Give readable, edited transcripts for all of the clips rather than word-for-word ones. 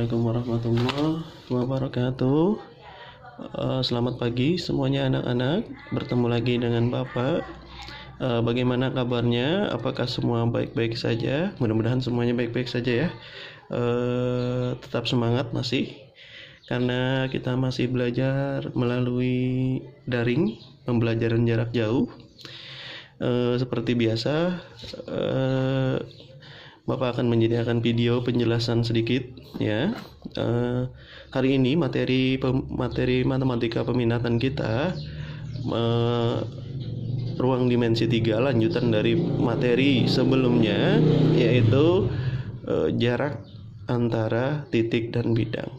Assalamualaikum warahmatullahi wabarakatuh. Selamat pagi semuanya anak-anak. Bertemu lagi dengan Bapak. Bagaimana kabarnya? Apakah semua baik-baik saja? Mudah-mudahan semuanya baik-baik saja ya. Tetap semangat masih, karena kita masih belajar melalui daring, pembelajaran jarak jauh. Seperti biasa, Bapak akan menyediakan video penjelasan sedikit ya. Hari ini materi matematika peminatan kita ruang dimensi 3, lanjutan dari materi sebelumnya, yaitu jarak antara titik dan bidang.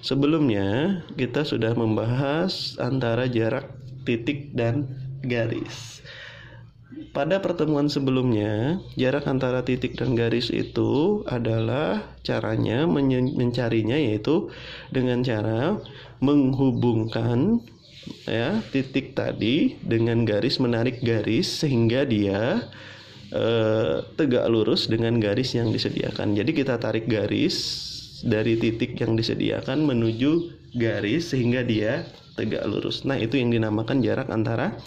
Sebelumnya kita sudah membahas antara jarak titik dan garis. Pada pertemuan sebelumnya, jarak antara titik dan garis itu adalah caranya mencarinya, yaitu dengan cara menghubungkan ya titik tadi dengan garis, menarik garis sehingga dia tegak lurus dengan garis yang disediakan. Jadi kita tarik garis dari titik yang disediakan menuju garis sehingga dia tegak lurus. Nah, itu yang dinamakan jarak antara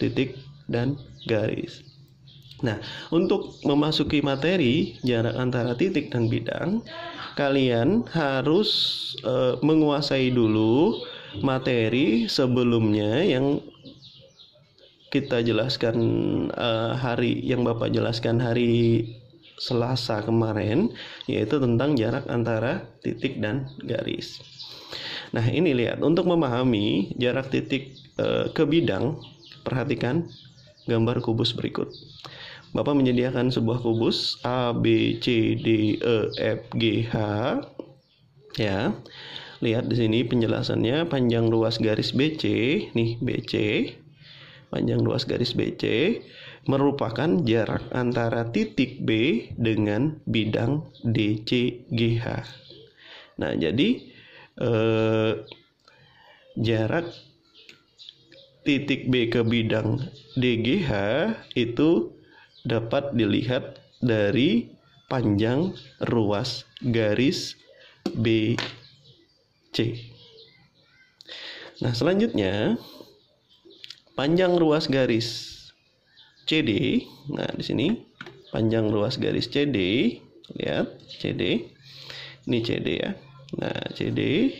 titik dan garis. Nah, untuk memasuki materi jarak antara titik dan bidang, kalian harus menguasai dulu materi sebelumnya yang kita jelaskan hari yang Bapak jelaskan hari Selasa kemarin, yaitu tentang jarak antara titik dan garis. Nah, ini lihat, untuk memahami jarak titik ke bidang, perhatikan gambar kubus berikut. Bapak menyediakan sebuah kubus A, B, C, D, E, F, G, H. Ya. Lihat di sini penjelasannya, panjang ruas garis BC, nih BC. Panjang ruas garis BC merupakan jarak antara titik B dengan bidang DC, GH. Nah, jadi jarak titik B ke bidang DGH itu dapat dilihat dari panjang ruas garis BC. Nah, selanjutnya panjang ruas garis CD. Nah, di sini panjang ruas garis CD, lihat CD. Ini CD ya. Nah, CD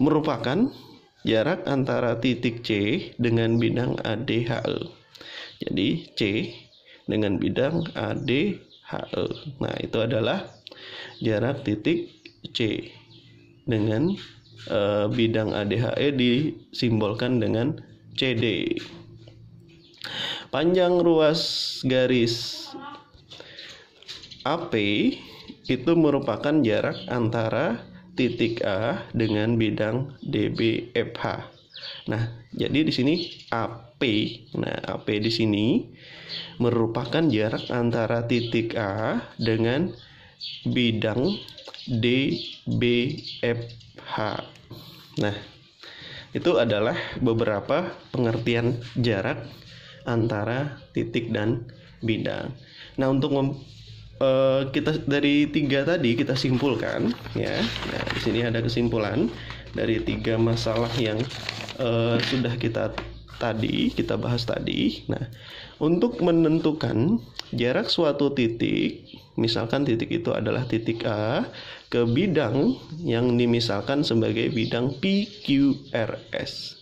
merupakan jarak antara titik C dengan bidang ADHE. Jadi C dengan bidang ADHE. Nah, itu adalah jarak titik C dengan bidang ADHE disimbolkan dengan CD. Panjang ruas garis AP itu merupakan jarak antara titik A dengan bidang DBFH. Nah, jadi di sini AP. Nah, AP di sini merupakan jarak antara titik A dengan bidang DBFH. Nah, itu adalah beberapa pengertian jarak antara titik dan bidang. Nah, untuk kita dari 3 tadi kita simpulkan ya. Nah, di sini ada kesimpulan dari 3 masalah yang sudah kita bahas tadi. Nah, untuk menentukan jarak suatu titik, misalkan titik itu adalah titik A ke bidang yang dimisalkan sebagai bidang PQRS,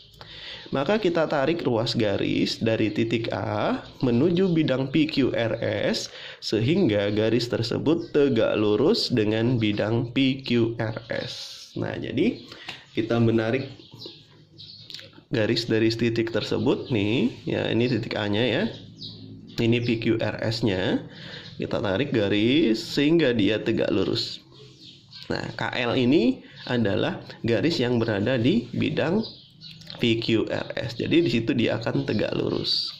maka kita tarik ruas garis dari titik A menuju bidang PQRS sehingga garis tersebut tegak lurus dengan bidang PQRS. Nah, jadi kita menarik garis dari titik tersebut nih, ya ini titik A-nya ya. Ini PQRS-nya. Kita tarik garis sehingga dia tegak lurus. Nah, KL ini adalah garis yang berada di bidang PQRS. Jadi di situ dia akan tegak lurus.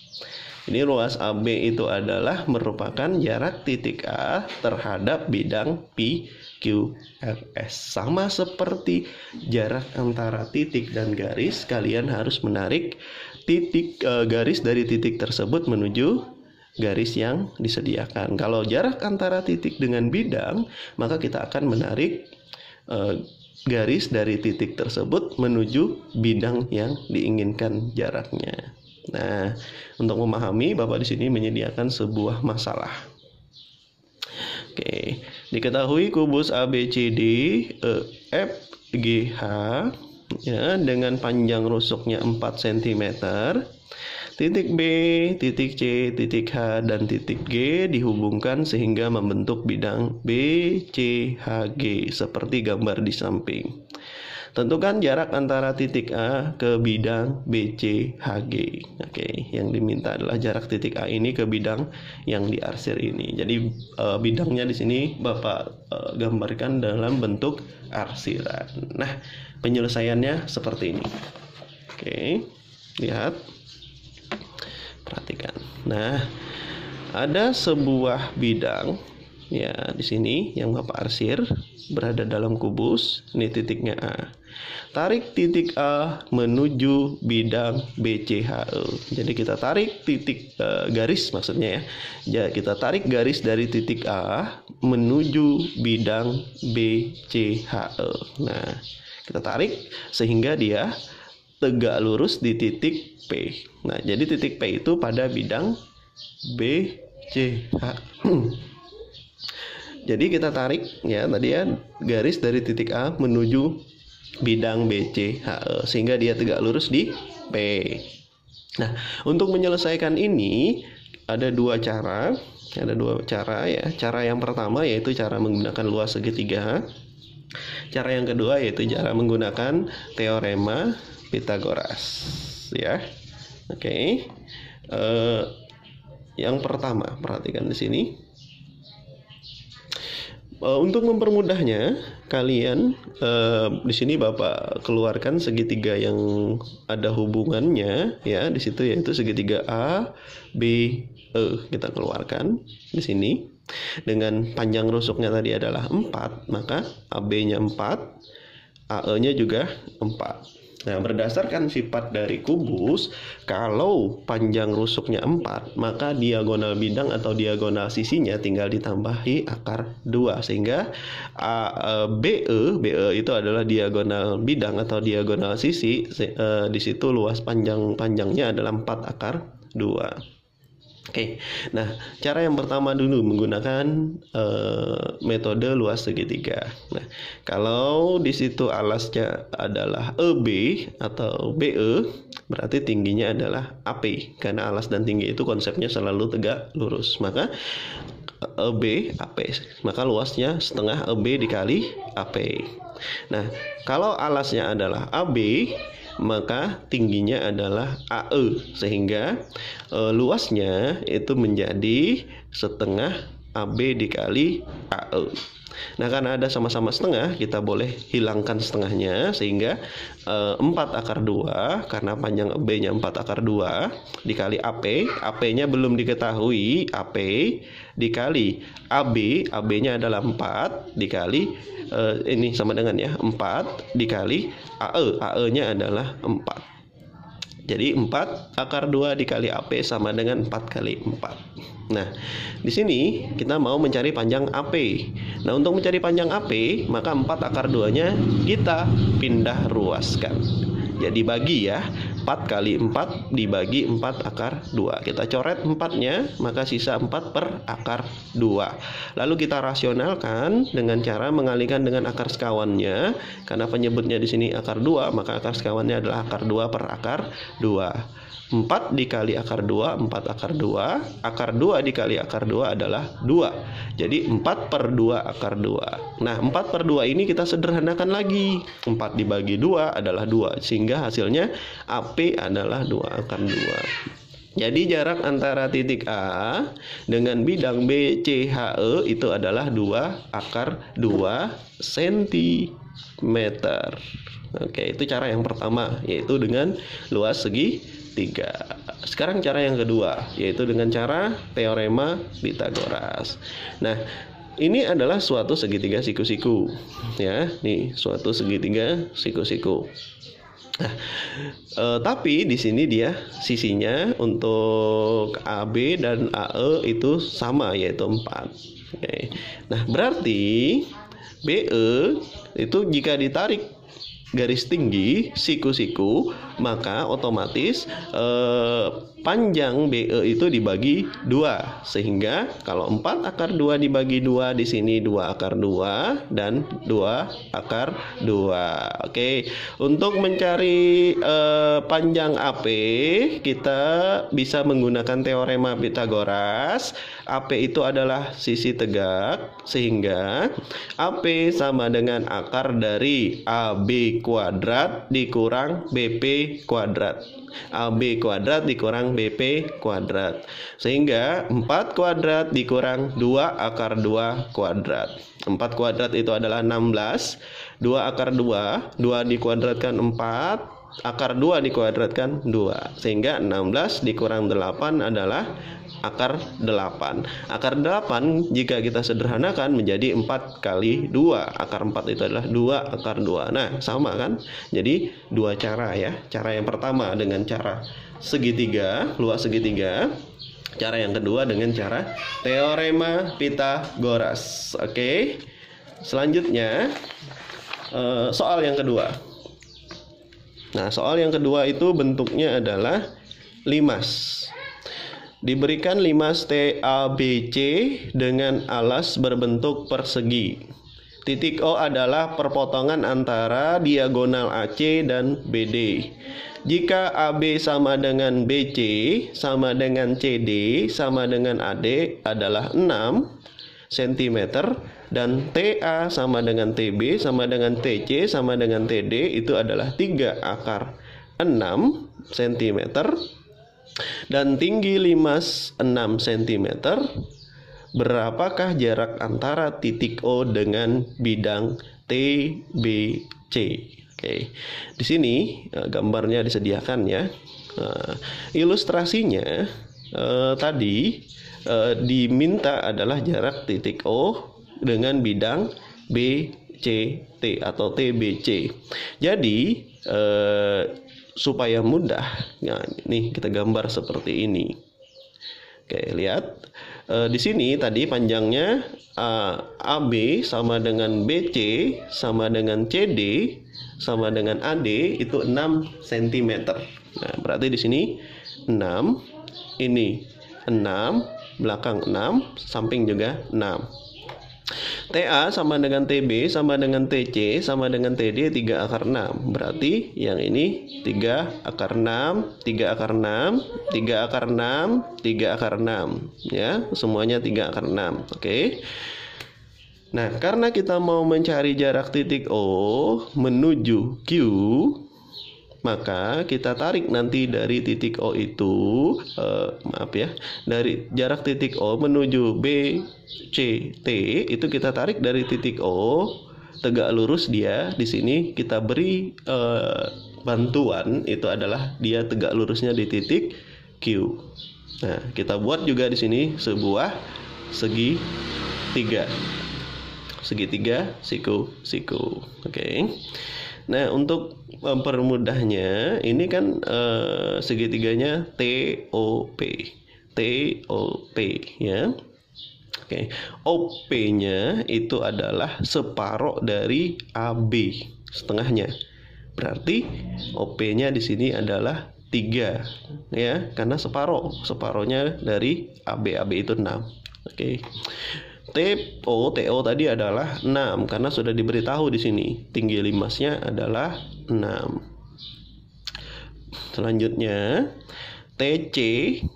Ini ruas AB itu adalah merupakan jarak titik A terhadap bidang PQRS. Sama seperti jarak antara titik dan garis, kalian harus menarik garis dari titik tersebut menuju garis yang disediakan. Kalau jarak antara titik dengan bidang, maka kita akan menarik garis dari titik tersebut menuju bidang yang diinginkan jaraknya. Nah, untuk memahami, Bapak di sini menyediakan sebuah masalah. Oke, diketahui kubus ABCD EFGH ya, dengan panjang rusuknya 4 cm. Titik B, titik C, titik H, dan titik G dihubungkan sehingga membentuk bidang BCHG seperti gambar di samping. Tentukan jarak antara titik A ke bidang BCHG. Oke, yang diminta adalah jarak titik A ini ke bidang yang diarsir ini. Jadi bidangnya di sini Bapak gambarkan dalam bentuk arsiran. Nah, penyelesaiannya seperti ini. Oke, lihat. Perhatikan. Nah, ada sebuah bidang ya di sini yang Bapak arsir berada dalam kubus. Ini titiknya A. Tarik titik A menuju bidang BCHE. Jadi kita tarik titik garis maksudnya ya. Kita tarik garis dari titik A menuju bidang BCHE. Nah, kita tarik sehingga dia tegak lurus di titik P. Nah, jadi titik P itu pada bidang BCH. Jadi kita tarik ya tadi ya garis dari titik A menuju bidang BCH sehingga dia tegak lurus di P. Nah, untuk menyelesaikan ini ada dua cara. Ada dua cara ya. Cara yang pertama yaitu cara menggunakan luas segitiga. Cara yang kedua yaitu cara menggunakan teorema Pitagoras ya. Oke. Yang pertama, perhatikan di sini. Untuk mempermudahnya, kalian di sini Bapak keluarkan segitiga yang ada hubungannya ya di situ, yaitu segitiga A, B, E. Kita keluarkan di sini. Dengan panjang rusuknya tadi adalah 4, maka AB-nya 4, AE-nya juga 4. Nah, berdasarkan sifat dari kubus, kalau panjang rusuknya 4, maka diagonal bidang atau diagonal sisinya tinggal ditambahi akar 2. Sehingga BE itu adalah diagonal bidang atau diagonal sisi. Di situ luas panjangnya adalah 4 akar 2. Oke, nah cara yang pertama dulu menggunakan metode luas segitiga. Nah, kalau di situ alasnya adalah EB atau BE, berarti tingginya adalah AP. Karena alas dan tinggi itu konsepnya selalu tegak lurus. Maka EB AP, maka luasnya setengah EB dikali AP. Nah, kalau alasnya adalah AB, maka tingginya adalah AE, sehingga luasnya itu menjadi setengah AB dikali AE. Nah, karena ada sama-sama setengah, kita boleh hilangkan setengahnya, sehingga 4 akar 2, karena panjang AB-nya 4 akar 2, dikali AP, AP-nya belum diketahui, AP dikali AB, AB-nya adalah 4, dikali, ini sama dengan ya, 4 dikali AE, AE-nya adalah 4. Jadi 4 akar 2 dikali AP sama dengan 4 kali 4. Nah, di sini kita mau mencari panjang AP. Nah, untuk mencari panjang AP, maka 4 akar 2-nya kita pindah ruaskan. Jadi bagi ya, 4 kali 4 dibagi 4 akar 2. Kita coret 4-nya, maka sisa 4 per akar 2. Lalu kita rasionalkan dengan cara mengalihkan dengan akar sekawannya. Karena penyebutnya di sini akar 2, maka akar sekawannya adalah akar 2 per akar 2. 4 dikali akar 2, 4 akar 2. Akar 2 dikali akar 2 adalah 2. Jadi 4 per 2 akar 2. Nah, 4 per 2 ini kita sederhanakan lagi. 4 dibagi 2 adalah 2. Sehingga hasilnya AP adalah 2 akar 2. Jadi jarak antara titik A dengan bidang BCHE itu adalah 2 akar 2 cm. Oke, itu cara yang pertama, yaitu dengan luas segitiga. Sekarang cara yang kedua, yaitu dengan cara teorema Pitagoras. Nah, ini adalah suatu segitiga siku-siku ya, nih suatu segitiga siku-siku. Nah, tapi di sini dia sisinya untuk AB dan AE itu sama, yaitu 4. Oke. Nah, berarti BE itu jika ditarik garis tinggi siku-siku, maka otomatis panjang BE itu dibagi 2, sehingga kalau 4 akar 2 dibagi 2, di sini 2 akar 2 dan 2 akar 2. Oke, untuk mencari panjang AP kita bisa menggunakan teorema Pitagoras. AP itu adalah sisi tegak, sehingga AP sama dengan akar dari AB kuadrat dikurang BP kuadrat. AB kuadrat dikurang BP kuadrat, sehingga 4 kuadrat dikurang 2 akar 2 kuadrat. 4 kuadrat itu adalah 16, 2 akar 2, 2 dikuadratkan 4, akar 2 dikuadratkan 2, sehingga 16 dikurang 8 adalah akar 8. Akar 8 jika kita sederhanakan menjadi 4 kali 2. Akar 4 itu adalah 2 akar 2. Nah, sama kan? Jadi dua cara ya. Cara yang pertama dengan cara segitiga, luas segitiga. Cara yang kedua dengan cara teorema Pitagoras. Oke. Selanjutnya soal yang kedua. Nah, soal yang kedua itu bentuknya adalah limas. Diberikan limas TABC dengan alas berbentuk persegi. Titik O adalah perpotongan antara diagonal AC dan BD. Jika AB sama dengan BC, sama dengan CD, sama dengan AD adalah 6 cm, dan TA sama dengan TB, sama dengan TC, sama dengan TD itu adalah 3 akar 6 cm, dan tinggi limas 6 cm, berapakah jarak antara titik O dengan bidang TBC? Oke. Di sini gambarnya disediakan ya. Ilustrasinya tadi diminta adalah jarak titik O dengan bidang BCT atau TBC. Jadi supaya mudah, nah ini kita gambar seperti ini. Oke, lihat di sini tadi panjangnya AB sama dengan BC sama dengan CD sama dengan AD itu 6 cm. Nah, berarti di sini 6, ini 6, belakang 6, samping juga 6. TA sama dengan TB sama dengan TC sama dengan TD 3 akar 6. Berarti yang ini 3 akar 6, 3 akar 6, 3 akar 6, 3 akar 6 ya, semuanya 3 akar 6. Oke. Nah, karena kita mau mencari jarak titik O menuju Q, maka kita tarik nanti dari titik O itu dari jarak titik O menuju BCT itu kita tarik dari titik O tegak lurus dia. Di sini kita beri bantuan itu adalah dia tegak lurusnya di titik Q. Nah, kita buat juga di sini sebuah segitiga siku-siku. Oke. Nah, untuk mempermudahnya ini kan segitiganya TOP ya. Oke, OP-nya itu adalah separuh dari AB, setengahnya. Berarti OP-nya di sini adalah 3 ya, karena separuhnya dari AB itu 6. Oke. TO tadi adalah 6 karena sudah diberitahu di sini tinggi limasnya adalah 6. Selanjutnya TC,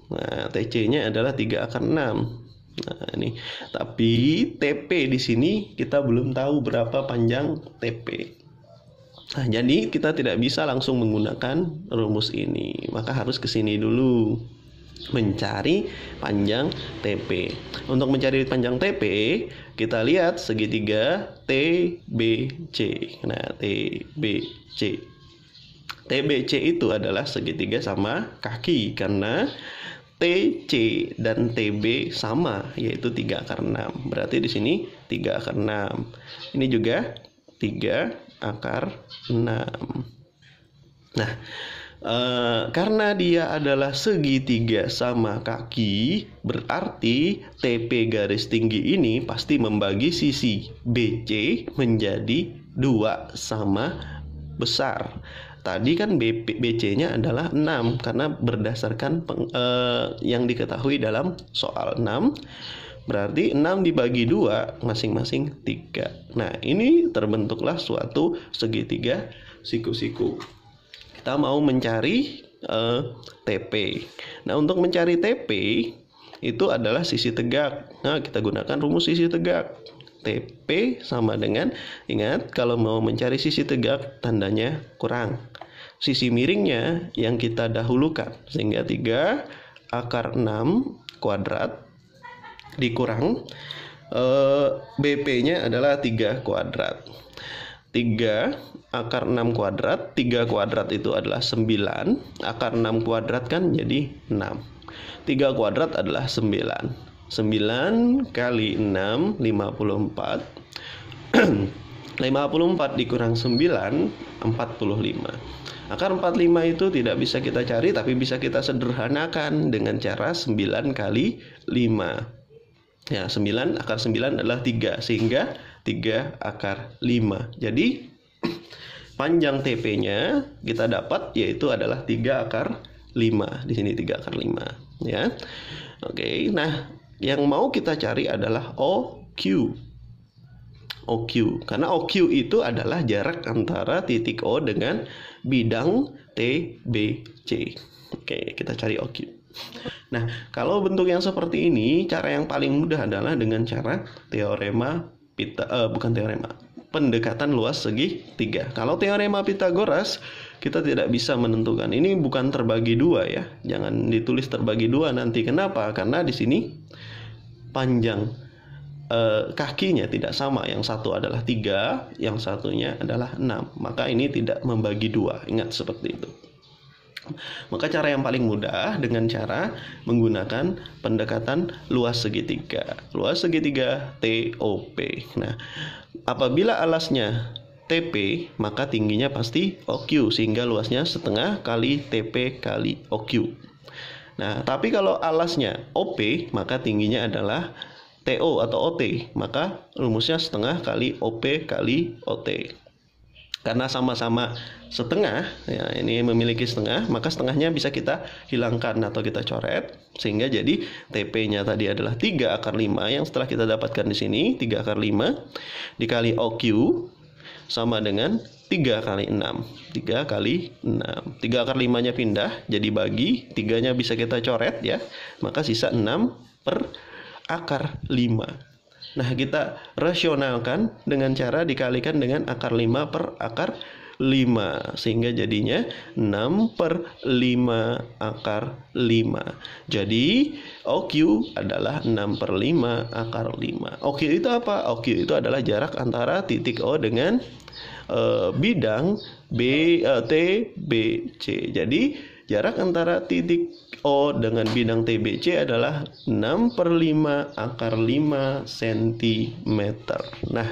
nah TC-nya adalah 3 akar 6. Nah, ini. Tapi TP di sini kita belum tahu berapa panjang TP. Nah, jadi kita tidak bisa langsung menggunakan rumus ini, maka harus ke sini dulu mencari panjang TP. Untuk mencari panjang TP, kita lihat segitiga TBC. Nah, TBC itu adalah segitiga sama kaki karena TC dan TB sama, yaitu 3 akar 6. Berarti di sini 3 akar 6. Ini juga 3 akar 6. Nah, karena dia adalah segitiga sama kaki, berarti TP garis tinggi ini pasti membagi sisi BC menjadi 2 sama besar. Tadi kan BC-nya adalah 6 karena berdasarkan yang diketahui dalam soal 6. Berarti 6 dibagi 2 masing-masing 3. Nah, ini terbentuklah suatu segitiga siku-siku. Kita mau mencari TP. Nah, untuk mencari TP itu adalah sisi tegak. Nah, kita gunakan rumus sisi tegak. TP sama dengan, ingat kalau mau mencari sisi tegak tandanya kurang. Sisi miringnya yang kita dahulukan. Sehingga 3 akar 6 kuadrat dikurang BP-nya adalah 3 kuadrat. 3 akar 6 kuadrat, 3 kuadrat itu adalah 9. Akar 6 kuadrat kan jadi 6. 3 kuadrat adalah 9. 9 kali 6, 54. 54 dikurang 9, 45. Akar 45 itu tidak bisa kita cari, tapi bisa kita sederhanakan dengan cara 9 kali 5. Ya, 9 akar 9 adalah 3, sehingga 3 akar 5. Jadi panjang TP-nya kita dapat yaitu adalah 3 akar 5. Di sini 3 akar 5, ya. Oke, nah yang mau kita cari adalah OQ. OQ, karena OQ itu adalah jarak antara titik O dengan bidang TBC. Oke, kita cari OQ. Nah, kalau bentuk yang seperti ini, cara yang paling mudah adalah dengan cara teorema pendekatan luas segitiga. Kalau teorema Pitagoras, kita tidak bisa menentukan. Ini bukan terbagi 2 ya. Jangan ditulis terbagi 2 nanti. Kenapa? Karena di sini panjang kakinya tidak sama. Yang satu adalah 3, yang satunya adalah 6. Maka ini tidak membagi 2. Ingat seperti itu. Maka cara yang paling mudah dengan cara menggunakan pendekatan luas segitiga. Luas segitiga TOP. Nah, apabila alasnya TP, maka tingginya pasti OQ, sehingga luasnya setengah kali TP kali OQ. Nah, tapi kalau alasnya OP, maka tingginya adalah TO atau OT, maka rumusnya setengah kali OP kali OT. Karena sama-sama setengah, ya, ini memiliki setengah, maka setengahnya bisa kita hilangkan atau kita coret, sehingga jadi TP-nya tadi adalah 3 akar 5 yang setelah kita dapatkan di sini 3 akar 5 dikali OQ sama dengan 3 kali 6. 3 kali 6. 3 akar 5-nya pindah jadi bagi, 3-nya bisa kita coret ya. Maka sisa 6 per akar 5. Nah, kita rasionalkan dengan cara dikalikan dengan akar 5 per akar 5, sehingga jadinya 6 per 5 akar 5. Jadi OQ adalah 6 per 5 akar 5. OQ itu apa? OQ itu adalah jarak antara titik O dengan bidang TBC. Jadi jarak antara titik O dengan bidang TBC adalah 6 per 5 akar 5 cm. Nah,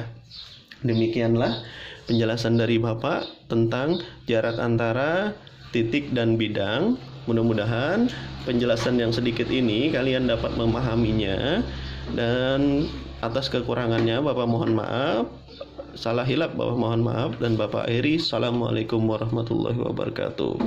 demikianlah penjelasan dari Bapak tentang jarak antara titik dan bidang. Mudah-mudahan penjelasan yang sedikit ini kalian dapat memahaminya, dan atas kekurangannya Bapak mohon maaf. Salah hilap Bapak mohon maaf, dan Bapak akhiri. Assalamualaikum warahmatullahi wabarakatuh.